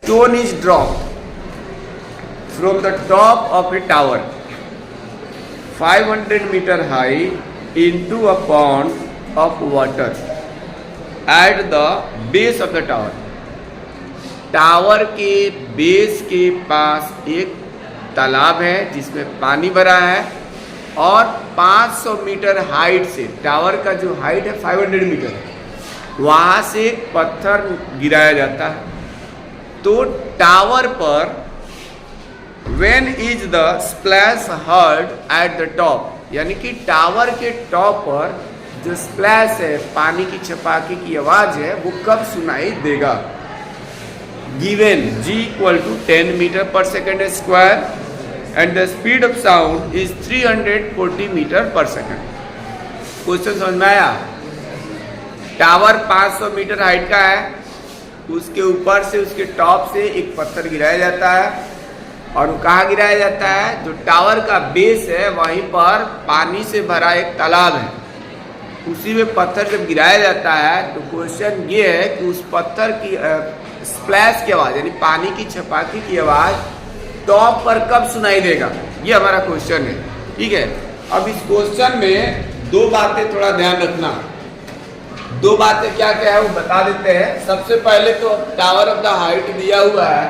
stone is dropped from the top of a tower 500 meter high into a pond of water at the base of the tower. Tower के base के पास एक तालाब है जिसमें पानी भरा है और 500 मीटर हाइट से, टावर का जो हाइट है 500 मीटर है, वहाँ से एक पत्थर गिराया जाता है. तो टावर पर when is the splash heard at the top, यानी कि टावर के टॉप पर जो स्प्लैश है, पानी की छपाकी की आवाज़ है, वो कब सुनाई देगा. Given G equal to 10 meter per second square and the speed of sound is 340 meter per second. Question समझ में आया. टावर 500 मीटर हाइट का है, उसके ऊपर से, उसके टॉप से एक पत्थर गिराया जाता है. और वो कहाँ गिराया जाता है? जो टावर का बेस है वहीं पर पानी से भरा एक तालाब है, उसी में पत्थर जब गिराया जाता है तो क्वेश्चन ये है कि उस पत्थर की स्प्लैश की आवाज़, यानी पानी की छपाकी की आवाज़ टॉप पर कब सुनाई देगा. ये हमारा क्वेश्चन है. ठीक है. अब इस क्वेश्चन में दो बातें थोड़ा ध्यान रखना. दो बातें क्या क्या है वो बता देते हैं. सबसे पहले तो टावर ऑफ द हाइट दिया हुआ है,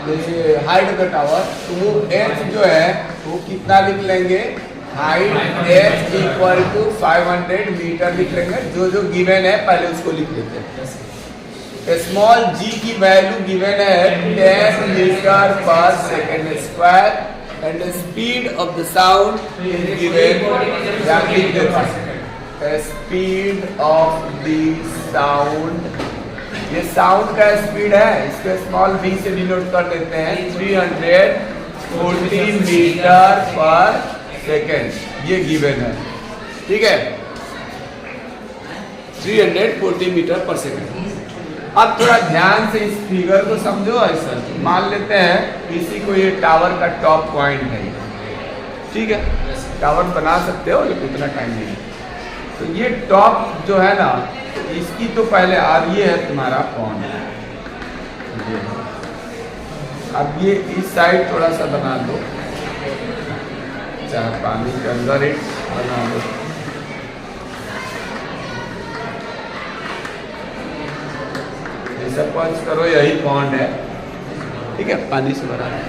जैसे हाइट ऑफ द टावर, तो वो एच जो है वो कितना लिख लेंगे, height H equal to 500 metre लिख लेंगे. जो जो गिवन है पहले उसको लिख लेते हैं. स्मॉल जी की वैल्यू गिवन है 10 meter per second square and speed of the sound is given, speed of the sound, ये साउंड का स्पीड है, इसको स्मॉल v से डिनोट कर देते हैं 340 मीटर पर सेकेंड. ये गिवन है. ठीक है. 340 मीटर पर सेकेंड. अब थोड़ा ध्यान से इस फिगर को समझो. ऐसा मान लेते हैं किसी को ये टावर का टॉप पॉइंट है. ठीक है. टावर बना सकते हो लेकिन उतना टाइम नहीं. तो ये टॉप जो है ना, इसकी तो पहले ये है तुम्हारा पॉन्ड. अब ये इस साइड थोड़ा सा बना दो, चाहे पानी के अंदर एक बना दो. सपोज करो यही पॉन्ड है. ठीक है. पानी से भरा है.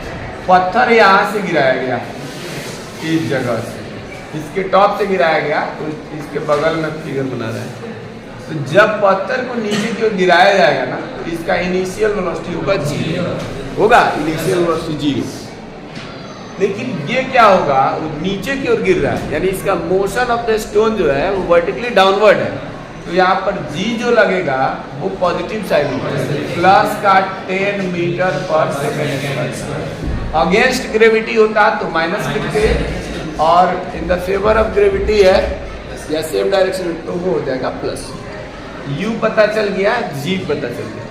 पत्थर यहाँ से गिराया गया, इस जगह से, इसके टॉप से गिराया गया, तो इसके बगल में फिगर बना रहा है. तो जब पत्थर को नीचे की ओर गिराया जाएगा ना, तो इसका इनिशियल वेलोसिटी होगा 0 होगा, इनिशियल वेलोसिटी 0. लेकिन ये क्या होगा, वो नीचे की ओर गिर रहा है, यानी इसका मोशन ऑफ द स्टोन जो है वो वर्टिकली डाउनवर्ड है. तो यहाँ पर G जो लगेगा वो पॉजिटिव साइड होगा, प्लस का 10 meter per second. Against gravity होता तो माइनस लिखते, और in the favour of gravity है या सेम डायरेक्शन तो वो हो जाएगा प्लस. U पता चल गया, G पता चल गया.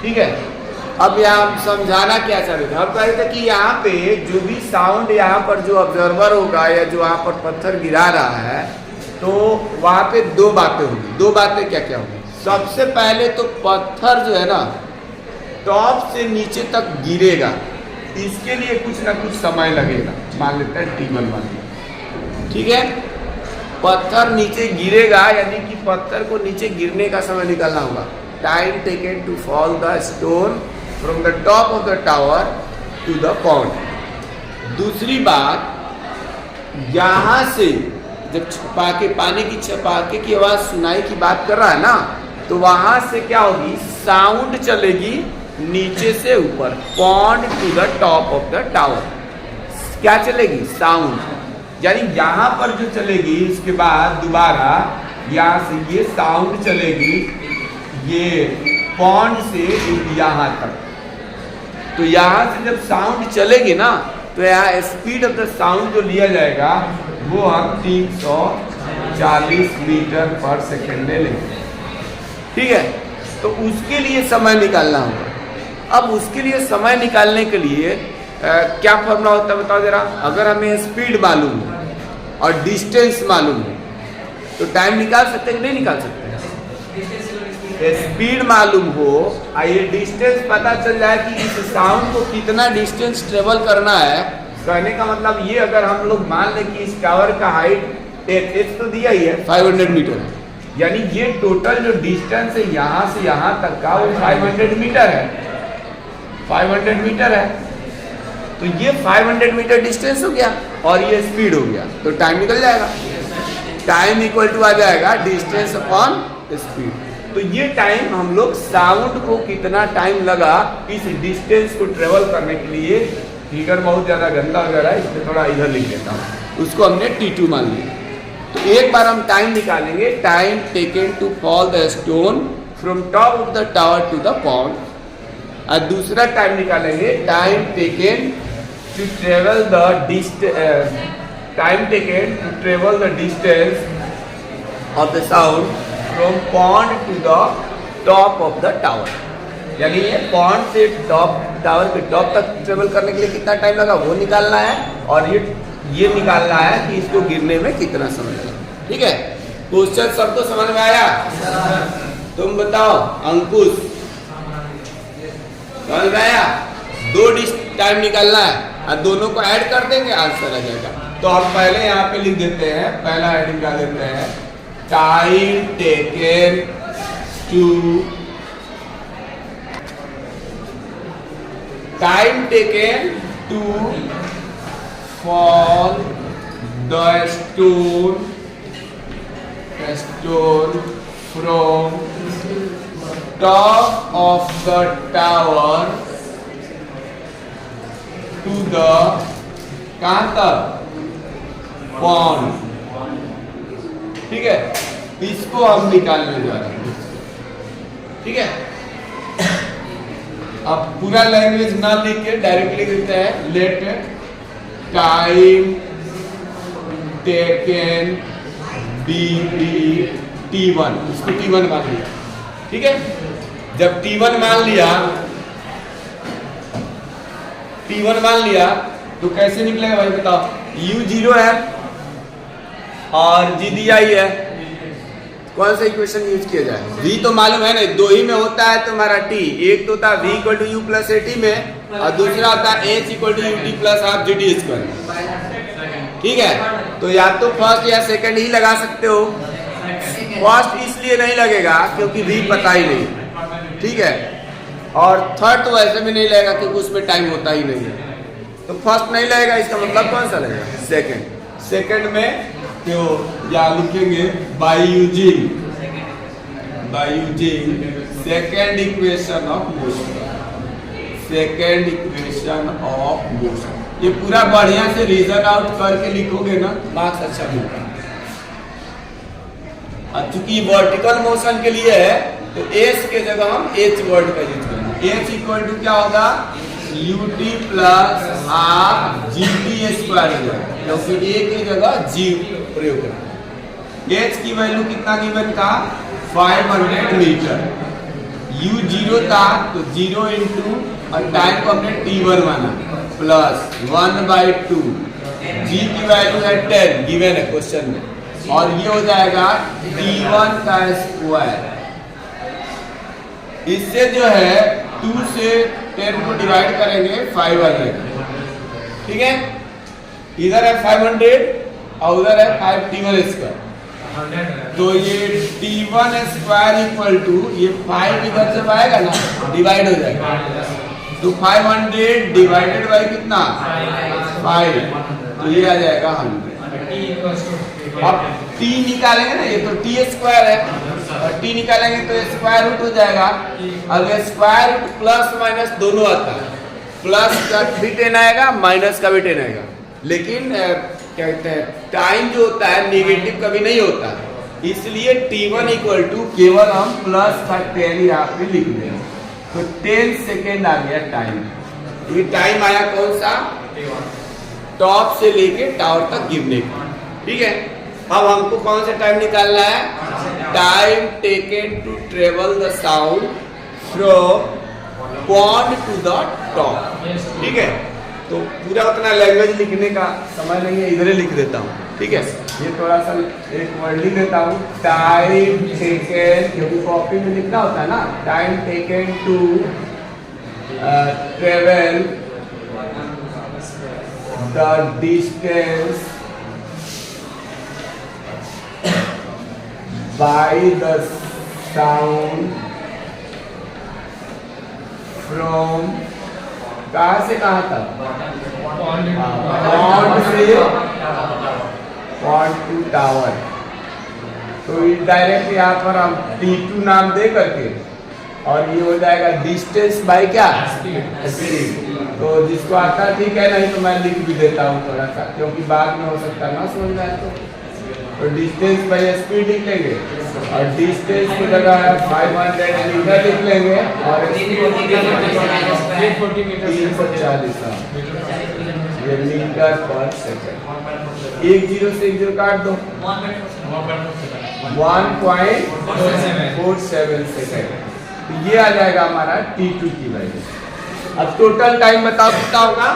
ठीक है. अब यहाँ हम समझाना क्या चाह रहे थे. हम कह रहे थे कि यहाँ पे जो भी साउंड यहाँ पर जो ऑब्जर्वर होगा या जो वहाँ पर पत्थर गिरा रहा है, तो वहाँ पे दो बातें होंगी. दो बातें क्या क्या होंगी. सबसे पहले तो पत्थर जो है ना टॉप से नीचे तक गिरेगा, इसके लिए कुछ ना कुछ समय लगेगा. मान लेते हैं T1 मान लिया. ठीक है. पत्थर नीचे गिरेगा, यानी कि पत्थर को नीचे गिरने का समय निकालना होगा. Time taken to fall the stone from the top of the tower to the pond. दूसरी बात, यहाँ से जब छपाके, पानी की छपाके की आवाज़ सुनाई की बात कर रहा है ना, तो वहाँ से क्या होगी, साउंड चलेगी नीचे से ऊपर, pond to the top of the tower. क्या चलेगी? साउंड. यानी यहाँ पर जो चलेगी, इसके बाद दोबारा यहाँ से ये साउंड चलेगी, ये पॉन्ड से यहाँ तक. तो यहाँ से जब साउंड चलेगी ना, तो यहाँ स्पीड ऑफ द साउंड जो लिया जाएगा वो हम 340 मीटर पर सेकेंड ले लेंगे. ठीक है. तो उसके लिए समय निकालना होगा. अब उसके लिए समय निकालने के लिए क्या फॉर्मूला होता है बताओ जरा. अगर हमें स्पीड मालूम है और डिस्टेंस मालूम है तो टाइम निकाल सकते हैं कि नहीं निकाल सकते? स्पीड मालूम हो और ये डिस्टेंस पता चल जाए कि इस साउंड को कितना डिस्टेंस ट्रेवल करना है। कहने का मतलब ये, अगर हम लोग मान लें कि इस टावर का हाइट एच तो दिया ही है 500 मीटर, यानी ये टोटल जो डिस्टेंस है यहाँ से यहाँ तक का वो 500 मीटर है, 500 मीटर है। तो ये 500 मीटर डिस्टेंस हो गया और ये स्पीड हो गया, तो टाइम निकल जाएगा। टाइम इक्वल टू आ जाएगा डिस्टेंस अपॉन स्पीड। तो ये टाइम हम लोग साउंड को कितना टाइम लगा इस डिस्टेंस को ट्रेवल करने के लिए, फिगर बहुत ज़्यादा गंदा हो जा रहा है इसलिए थोड़ा इधर लिख देता हूँ, उसको हमने T2 मान लिया। तो एक बार हम टाइम निकालेंगे, time taken to fall the stone from top of the tower to the pond, और दूसरा टाइम निकालेंगे time taken to travel the distance of the sound from pond to the top of the tower. यानी ये pond से tower के top तक travel करने के लिए कितना टाइम लगा वो निकालना है, और ये निकालना है कि इसको गिरने में कितना समय लगा। ठीक है, क्वेश्चन सबको समझ में आया? तुम बताओ अंकुश, समझ में आया? 2 टाइम निकालना है और दोनों को ऐड कर देंगे, आंसर आ जाएगा। तो हम पहले यहाँ पे लिख देते हैं, पहला ऐड निकाल देते हैं, time taken to fall the stone from top of the tower to the कहां तक? पॉन्ड। ठीक है, इसको हम निकालने जा रहे हैं। ठीक है, अब पूरा लैंग्वेज ना लिख के डायरेक्टली लिखते हैं, लेट टाइम टेकन T1, इसको T1 मान लिया। ठीक है, जब T1 मान लिया तो कैसे निकलेगा भाई बताओ? U 0 है और G दिया ही है, कौन सा इक्वेशन यूज किया जाए? V तो मालूम है ना, 2 ही में होता है तुम्हारा T, एक तो होता है V equal to U plus AT में, और दूसरा होता है H equal to UT plus half GT square. ठीक है, तो या तो फर्स्ट या सेकंड ही लगा सकते हो। फर्स्ट इसलिए नहीं लगेगा क्योंकि V पता ही नहीं। ठीक है, और थर्ड तो वैसे भी नहीं लगेगा क्योंकि उसमें टाइम होता ही नहीं है। तो फर्स्ट नहीं लगेगा, इसका मतलब कौन सा लगेगा? सेकंड में तो या लिखेंगे by using second equation of motion. ये पूरा बढ़िया से रीजन आउट करके लिखोगे ना, मार्क्स अच्छा मिलता है। अब चूंकि वर्टिकल मोशन के लिए है तो एस के जगह हम एच वर्ड का यूज करेंगे। एच इक्वल टू क्या होगा? UT plus half GT square हो जाएगा, क्योंकि ए की जगह G प्रयोग करें। एच की वैल्यू कितना गिवन था? 500 मीटर। U 0 था तो 0 इंटू और टाइम को हमने T1 माना प्लस 1/2। G की वैल्यू है 10 गिवन है क्वेश्चन में, और ये हो जाएगा T1 का स्क्वायर। इससे जो है 2 से 10 को डिवाइड करेंगे 500। ठीक है, इधर है 500 और उधर है 5 T1 स्क्वायर, तो ये T1 स्क्वायर इक्वल टू ये 5 इधर जब आएगा ना डिवाइड हो जाएगा, तो 500 डिवाइडेड बाई कितना? 5, तो ये आ जाएगा 100। अब T निकालेंगे ना, ये तो T स्क्वायर है, और T निकालेंगे तो स्क्वायर रूट हो जाएगा। अब स्क्वायर रूट प्लस माइनस दोनों आता है, प्लस का भी 10 आएगा, माइनस का भी 10 आएगा, लेकिन कहते हैं टाइम जो होता है नेगेटिव कभी नहीं होता, इसलिए T1 इक्वल टू केवल हम प्लस का 10 यहाँ पे लिख दें, तो 10 सेकेंड आ गया टाइम। ये टाइम आया कौन सा? टॉप से लेके टावर तक गिरने का। ठीक है, अब हमको कौन सा टाइम निकालना है? Time taken to travel the sound from pond to the top. ठीक है, तो पूरा उतना लैंग्वेज लिखने का समय नहीं है, इधर ही लिख देता हूँ। ठीक है। ये थोड़ा सा एक वर्ड लिख देता हूँ, टाइम टेकन, क्योंकि कॉपी में लिखना होता है ना, time taken to travel the distance by the sound from, कहाँ से कहाँ तक, पॉन्ड से पॉन्ड टू टावर। तो डायरेक्ट यहाँ पर हम T2 नाम दे करके, और ये हो जाएगा डिस्टेंस बाय क्या, स्पीड। तो जिसको आता है ठीक है, नहीं तो मैं लिख भी देता हूँ थोड़ा सा, क्योंकि बाद में हो सकता है ना समझ में आए तो डिस्टेंस बाय स्पीड लिख लेंगे, और डिस्टेंस की जगह 500 मीटर लिख लेंगे, और 340 ये मीटर पर सेकंड। 1 0 से 1 0 काट दो, 1.47 सेकंड। तो ये आ जाएगा हमारा T2 की वैल्यू। अब टोटल टाइम बताओ कितना होगा,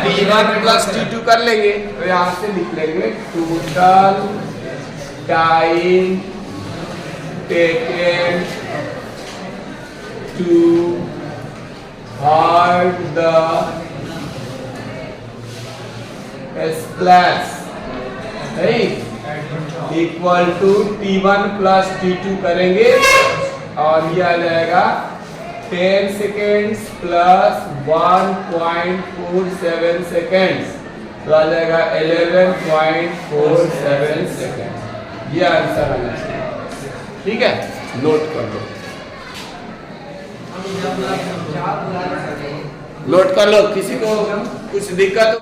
T1 प्लस T2 कर लेंगे, तो यहाँ से लिख लेंगे total time taken to hold the splash equal to T1 plus T2 करेंगे, और ये आ जाएगा 10 सेकेंड्स प्लस 1.47 सेकेंड्स, तो आ जाएगा 11.47 सेकेंड। ये आंसर आना चाहिए, ठीक है, नोट कर लो, नोट कर लो। किसी को कुछ दिक्कत